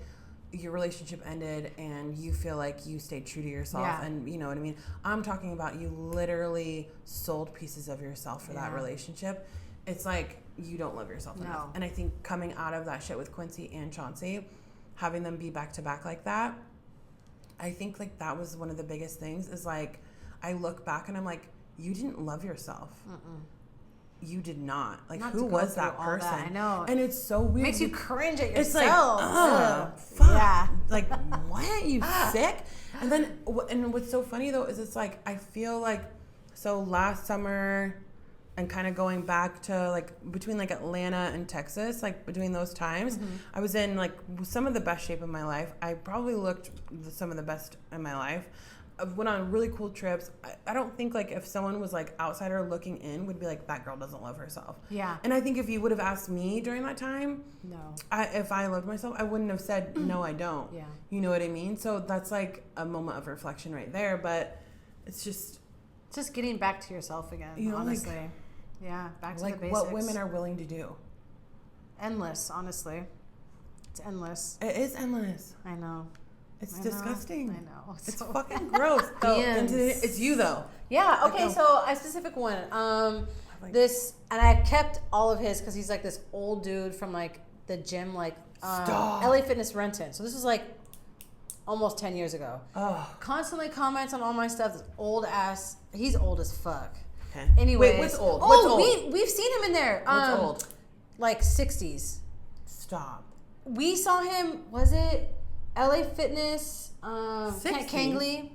your relationship ended and you feel like you stayed true to yourself and you know what I mean. I'm talking about you literally sold pieces of yourself for that relationship. It's like you don't love yourself enough. And I think coming out of that shit with Quincy and Chauncey, having them be back to back like that, I think, like, that was one of the biggest things is, like, I look back and I'm like, you didn't love yourself. You did not. Like, who was that person? I know. And it's so weird. Makes you cringe at It's like, yourself. fuck. Yeah. Like, what? You sick? And then, and what's so funny, though, is it's like, I feel like, so last summer and kind of going back to, like, between, like, Atlanta and Texas, like, between those times, I was in, like, some of the best shape of my life. I probably looked some of the best in my life. I've went on really cool trips. I don't think like if someone was like outsider looking in would be like, that girl doesn't love herself. Yeah. And I think if you would have asked me during that time, No. if I loved myself, I wouldn't have said, no, I don't. Yeah. You know what I mean? So that's like a moment of reflection right there. But it's just getting back to yourself again, you know, honestly. like, yeah, back to like the basics. what women are willing to do. Endless, honestly. It's endless. It is endless. I know. It's disgusting. I know. It's so fucking gross. So, it's you though. Yeah. Okay. Like, so a specific one. This, and I kept all of his because he's like this old dude from like the gym, like LA Fitness Renton. So this was like almost 10 years ago. Oh. Constantly comments on all my stuff. This old ass. He's old as fuck. Okay. Anyways. Wait, what's old? Oh, What's old? We've seen him in there. What's old? Like 60s. Stop. We saw him. Was it LA Fitness? Kent 60s?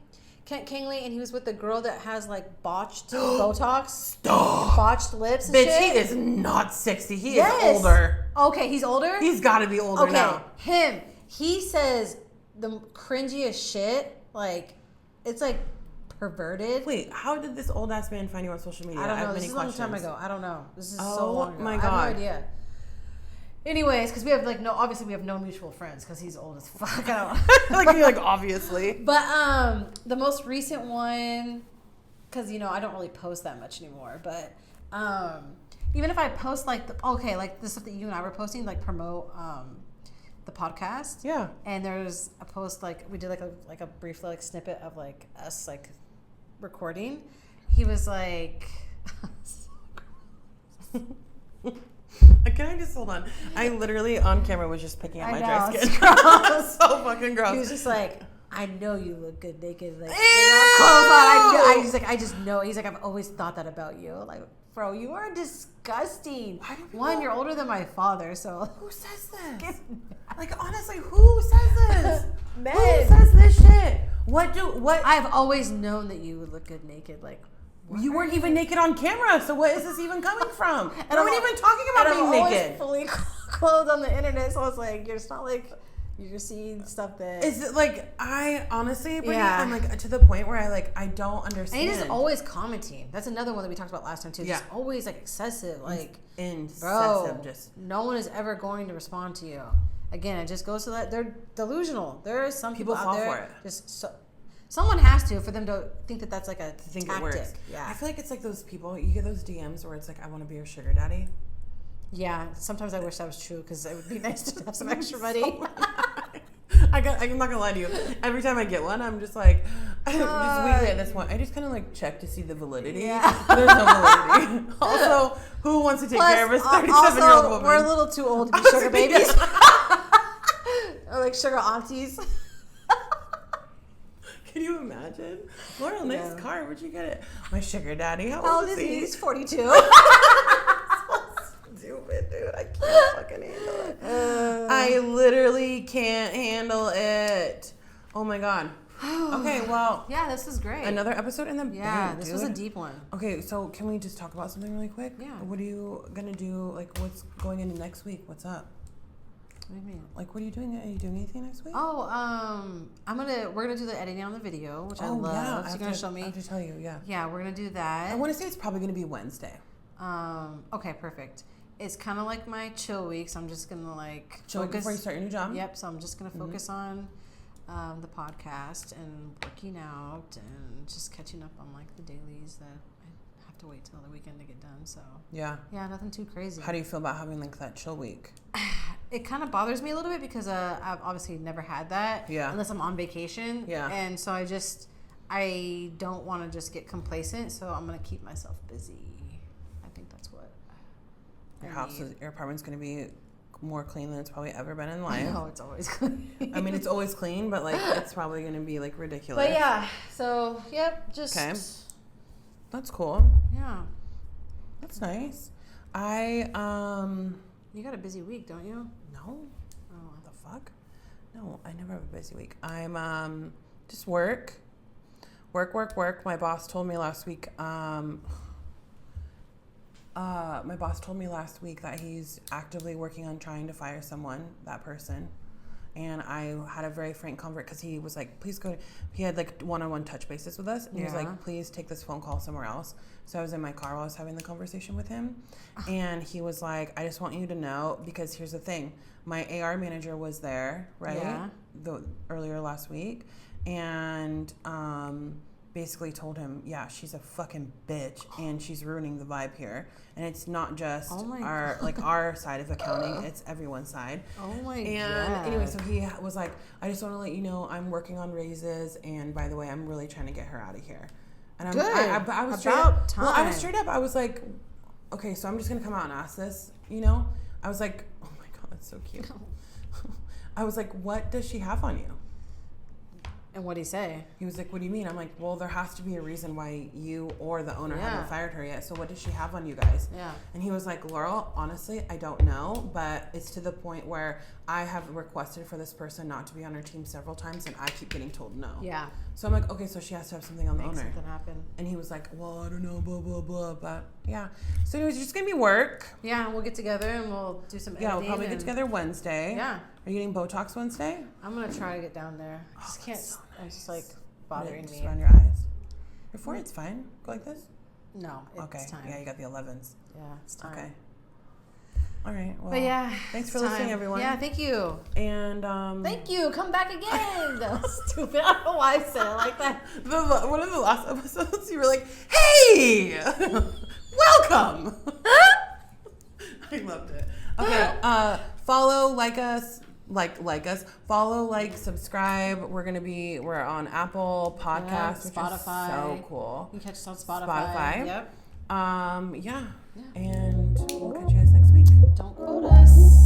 Kangley, and he was with the girl that has like botched Botox. Stop. Botched lips and Bitch, shit. he is not 60. He Yes. is older. Okay, he's older? He's got to be older now. Him. He says the cringiest shit. Like, it's like perverted. Wait, how did this old ass man find you on social media? I don't know. have This many is a long questions. time ago. I don't know. This is Oh, so long ago. my I have God. no idea. Anyways, because we have like obviously we have no mutual friends because he's old as fuck. I don't like obviously. But the most recent one, because I don't really post that much anymore. But even if I post like the stuff that you and I were posting, like promote the podcast. Yeah. And there's a post like we did like a brief like snippet of like us like recording. He was like. Can I just hold on? I literally on camera was just picking up my dry skin. It's gross. So fucking gross. He was just like, I know you look good naked. Like, Ew! clothes on. He's like, I just know. He's like, I've always thought that about you. Like, bro, you are disgusting. Why do people- One, you're older than my father, so. Who says this? Like, honestly, who says this? Men. Who says this shit? What? I've always known that you would look good naked. Like, you weren't even naked on camera, so what is this even coming from? And We're not even talking about being naked. I'm always fully clothed on the internet, so it's like, it's not like you're seeing stuff that. Is it like, I honestly, Brittany, Yeah. I'm like to the point where I don't understand. And he's just always commenting. That's another one that we talked about last time too. Yeah. Just always like excessive. Like, incessive, bro, just. no one is ever going to respond to you. Again, it just goes to that they're delusional. There are some people out fall there for it. just someone has to for them to think that that's like a Think tactic. it works. Yeah, I feel like it's like those people, you get those DMs where it's like, I want to be your sugar daddy. yeah. Sometimes I wish that was true because it would be nice to have some extra money. I'm not gonna lie to you. Every time I get one, I'm just like, just weekly at this point. I just kind of like check to see the validity. Yeah. There's no validity. Also, who wants to take care of his 37-year-old woman? We're a little too old to be sugar babies. Or like sugar aunties. Can you imagine? Laura, nice Yeah. car. Where'd you get it? My sugar daddy. How old is he? He's 42. Stupid, dude. I can't fucking handle it. I literally can't handle it. Oh my god. Okay, well. Yeah, this is great. Another episode in the bank, this dude. was a deep one. Okay, so can we just talk about something really quick? Yeah. What are you gonna do? Like, what's going into next week? What's up? What do you mean? Like, what are you doing? Are you doing anything next week? Oh, we're gonna do the editing on the video, which I love. Yeah, So you're gonna show me. I have to tell you, yeah. Yeah, we're gonna do that. I want to say it's probably gonna be Wednesday. Okay, perfect. It's kind of like my chill week, so I'm just gonna like Chill focus. before you start your new job. Yep. So I'm just gonna focus on the podcast and working out and just catching up on like the dailies that I have to wait till the weekend to get done. So Yeah. yeah, nothing too crazy. How do you feel about having like that chill week? It kind of bothers me a little bit because I've obviously never had that. Yeah. Unless I'm on vacation. Yeah. And so I don't want to just get complacent, so I'm gonna keep myself busy. I think that's what. Your apartment's gonna be more clean than it's probably ever been in life. No, it's always clean. I mean, it's always clean, but like it's probably gonna be like ridiculous. But yeah, so yep, just. Okay. That's cool. Yeah. That's nice. You got a busy week, don't you? No. Oh. What the fuck? No, I never have a busy week. I'm just work. My boss told me last week. That he's actively working on trying to fire that person. and I had a very frank conversation because he was like, please go. He had like one-on-one touch bases with us, and he was like, please take this phone call somewhere else. So I was in my car while I was having the conversation with him, and he was like, I just want you to know, because here's the thing, my AR manager was there, right, earlier last week, and basically told him, yeah, she's a fucking bitch and she's ruining the vibe here. And it's not just our side of accounting, it's everyone's side. Oh my god. And anyway, so he was like, I just want to let you know I'm working on raises, and by the way, I'm really trying to get her out of here. And I was straight up. Well, I was straight up. I was like, okay, so I'm just gonna come out and ask this, you know? I was like, oh my god, that's so cute. I was like, what does she have on you? And what'd he say? He was like, what do you mean? I'm like, well, there has to be a reason why you or the owner haven't fired her yet. So what does she have on you guys? Yeah. And he was like, Laurel, honestly, I don't know, but it's to the point where I have requested for this person not to be on her team several times, and I keep getting told no. Yeah. So I'm like, okay, so she has to have something on the owner. Something happen. And he was like, well, I don't know, blah, blah, blah. But yeah. So anyways, it's just going to be work. Yeah, we'll get together and we'll do some editing. Yeah, we'll probably get together Wednesday. Yeah. Are you getting Botox Wednesday? I'm going to try to get down there. I just can't. So nice. I'm just like bothering just me. around your eyes. Your forehead's fine. Go like this? No, it's okay. time. Yeah, you got the 11s. Yeah, it's time. Okay. All right. Well, but yeah, thanks for listening, everyone. Yeah, thank you. And thank you. Come back again. That was stupid. I don't know why I said it like that. One of the last episodes, you were like, "Hey, welcome." I loved it. Okay. Follow, like us. Like us. Follow, like, subscribe. We're on Apple Podcasts, which Spotify. Is so cool. You can catch us on Spotify. Yep. Yeah. And we'll catch you guys next week. Don't quote us.